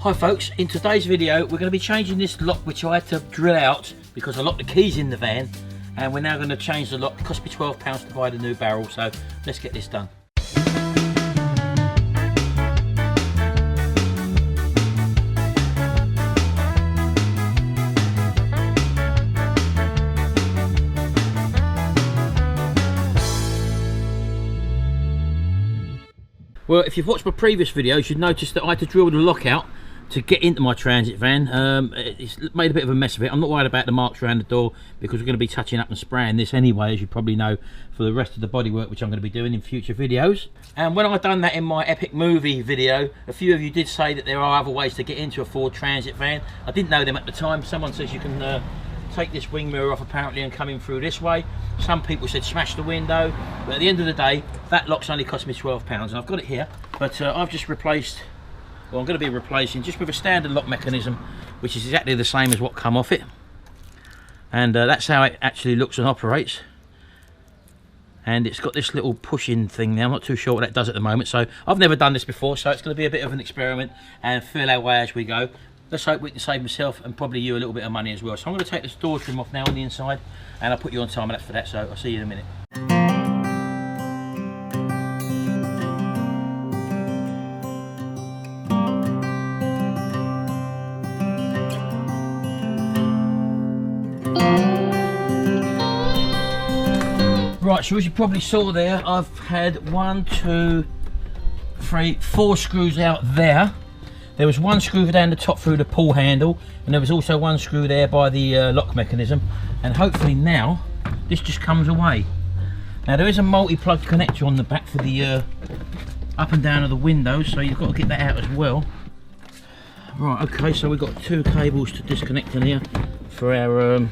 Hi folks, in today's video we're going to be changing this lock which I had to drill out because I locked the keys in the van, and we're now going to change the lock. It cost me £12 to buy the new barrel, so let's get this done. Well, if you've watched my previous videos, you'd notice that I had to drill the lock out to get into my Transit van. It's made a bit of a mess of it. I'm not worried about the marks around the door because we're going to be touching up and spraying this anyway, as you probably know, for the rest of the bodywork, which I'm going to be doing in future videos. And when I've done that in my epic movie video, a few of you did say that there are other ways to get into a Ford Transit van. I didn't know them at the time. Someone says you can take this wing mirror off apparently and come in through this way. Some people said smash the window, but at the end of the day that lock's only cost me £12, and I've got it here. But I've just replaced, well, I'm going to be replacing just with a standard lock mechanism, which is exactly the same as what come off it, and that's how it actually looks and operates. And it's got this little pushing thing now. I'm not too sure what that does at the moment, so I've never done this before, so it's going to be a bit of an experiment and feel our way as we go. Let's hope we can save myself and probably you a little bit of money as well. So I'm going to take this door trim off now on the inside, and I'll put you on time lapse for that, so I'll see you in a minute. Right, so as you probably saw there, I've had 1, 2, 3, 4 screws out there. There was one screw down the top through the pull handle, and there was also one screw there by the lock mechanism, and hopefully now this just comes away. Now there is a multi-plug connector on the back for the up and down of the windows, so you've got to get that out as well. Right, okay, so we've got 2 cables to disconnect in here for our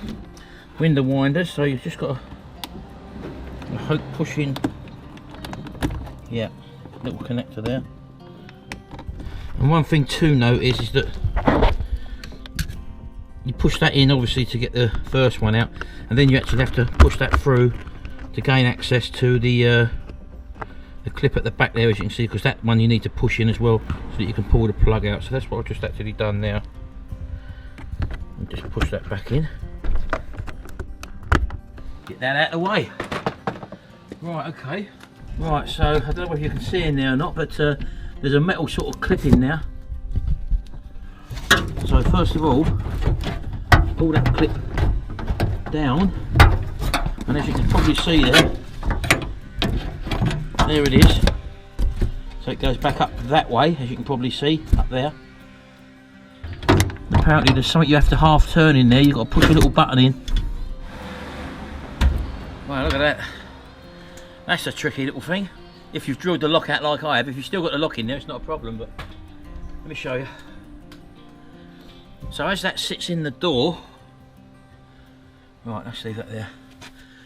window winders, so you've just got to push in, yeah, little connector there. And one thing to note is that you push that in obviously to get the first one out, and then you actually have to push that through to gain access to the clip at the back there, as you can see, because that one you need to push in as well so that you can pull the plug out. So that's what I've just actually done now, and just push that back in, get that out of the way. Right, okay, right, so I don't know if you can see in there or not, but there's a metal sort of clip in there. So first of all, pull that clip down, and as you can probably see there it is. So it goes back up that way, as you can probably see up there. Apparently there's something you have to half turn in there. You've got to push a little button in. Wow, look at that. That's a tricky little thing. If you've drilled the lock out like I have, if you've still got the lock in there, it's not a problem, but let me show you. So as that sits in the door, right, let's leave that there.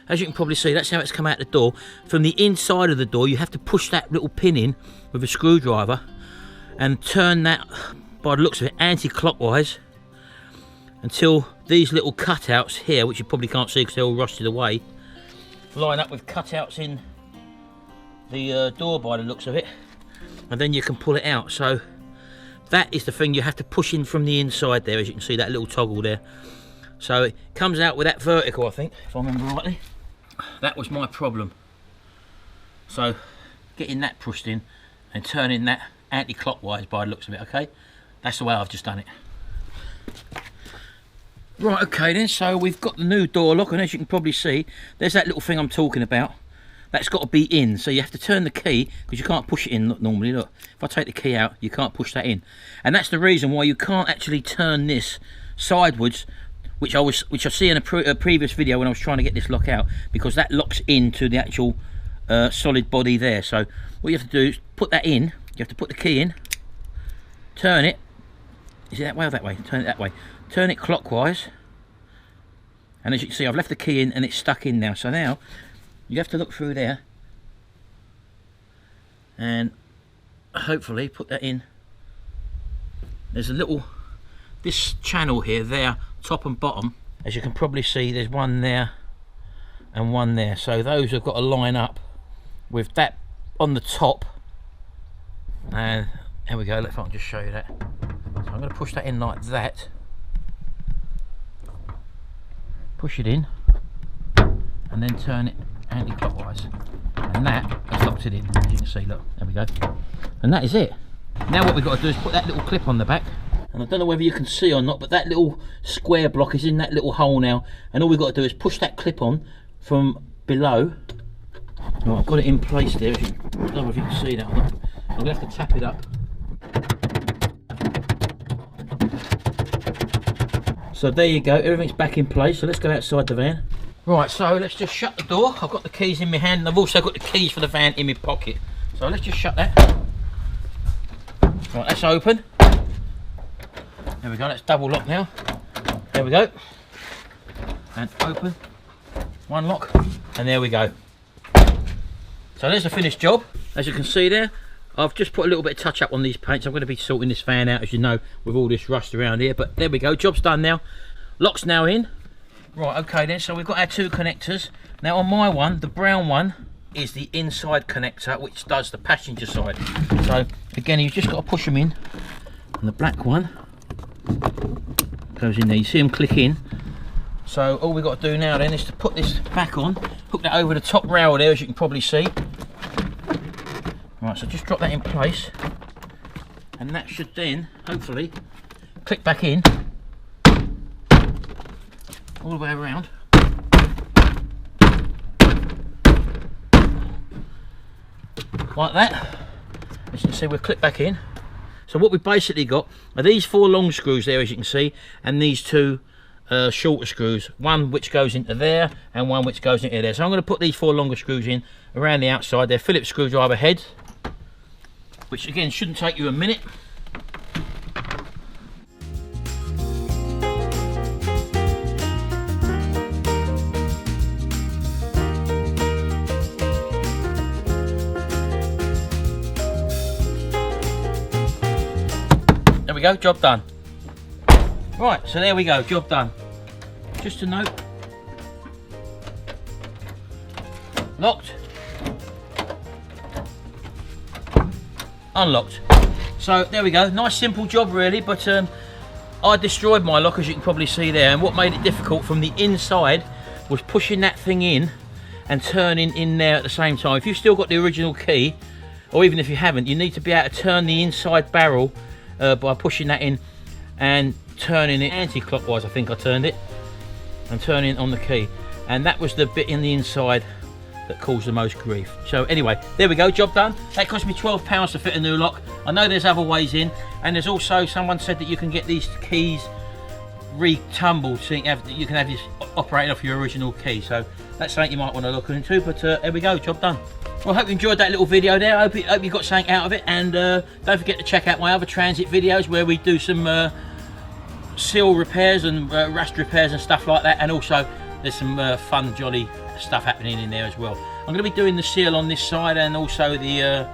As you can probably see, that's how it's come out the door. From the inside of the door, you have to push that little pin in with a screwdriver and turn that, by the looks of it, anti-clockwise until these little cutouts here, which you probably can't see because they're all rusted away, line up with cutouts in the door by the looks of it, and then you can pull it out. So that is the thing you have to push in from the inside there, as you can see that little toggle there. So it comes out with that vertical, I think, if I remember rightly. That was my problem. So getting that pushed in and turning that anti-clockwise by the looks of it, okay? That's the way I've just done it. Right, okay then, so we've got the new door lock, and as you can probably see, there's that little thing I'm talking about. That's got to be in, so you have to turn the key, because you can't push it in normally. Look, if I take the key out, you can't push that in, and that's the reason why you can't actually turn this sideways, which I see in a previous video when I was trying to get this lock out, because that locks into the actual solid body there. So what you have to do is put that in. You have to put the key in, turn it. Is it that way or that way? Turn it that way. Turn it clockwise, and as you can see, I've left the key in and it's stuck in now. So now you have to look through there and hopefully put that in. There's a little, this channel here, there, top and bottom, as you can probably see, there's one there and one there, so those have got to line up with that on the top. And there we go, if I can just show you that. So I'm push that in like that. Push it in, and then turn it anti-clockwise. And that has locked it in, as you can see, look, there we go. And that is it. Now what we've got to do is put that little clip on the back. And I don't know whether you can see or not, but that little square block is in that little hole now. And all we've got to do is push that clip on from below. Right, I've got it in place there. I don't know if you can see that or not. I'm going to have to tap it up. So there you go, everything's back in place. So let's go outside the van. Right, so let's just shut the door. I've got the keys in my hand, and I've also got the keys for the van in my pocket. So let's just shut that. Right, that's open. There we go, let's double lock now. There we go. And open. One lock, and there we go. So there's the finished job. As you can see there, I've just put a little bit of touch up on these paints. I'm going to be sorting this van out, as you know, with all this rust around here. But there we go, job's done now. Lock's now in. Right, okay then, so we've got our two connectors. Now on my one, the brown one, is the inside connector, which does the passenger side. So again, you've just got to push them in. And the black one goes in there. You see them click in. So all we've got to do now then is to put this back on, hook that over the top rail there, as you can probably see. Right, so just drop that in place, and that should then, hopefully, click back in, all the way around. Like that. As you can see, we'll click back in. So what we've basically got are these 4 long screws there, as you can see, and these 2 shorter screws, one which goes into there and one which goes into there. So I'm going to put these 4 longer screws in around the outside. They're Phillips screwdriver head, which again shouldn't take you a minute. There we go, job done. Right, so there we go, job done. Just a note. Locked. Unlocked. So there we go, nice simple job really, but I destroyed my lock, as you can probably see there, and what made it difficult from the inside was pushing that thing in and turning in there at the same time. If you've still got the original key, or even if you haven't, you need to be able to turn the inside barrel by pushing that in and turning it anti-clockwise. I think I turned it, and turning on the key, and that was the bit in the inside that caused the most grief. So anyway, there we go, job done. That cost me £12 to fit a new lock. I know there's other ways in, and there's also, someone said that you can get these keys retumbled so you can have this operating off your original key. So that's something you might want to look into, but there we go, job done. Well, I hope you enjoyed that little video there. I hope you got something out of it, and don't forget to check out my other transit videos where we do some seal repairs and rust repairs and stuff like that, and also there's some fun jolly stuff happening in there as well. I'm going to be doing the seal on this side, and also the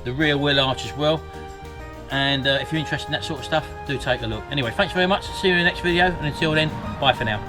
rear wheel arch as well, and if you're interested in that sort of stuff, do take a look. Anyway, thanks very much, see you in the next video, and until then, bye for now.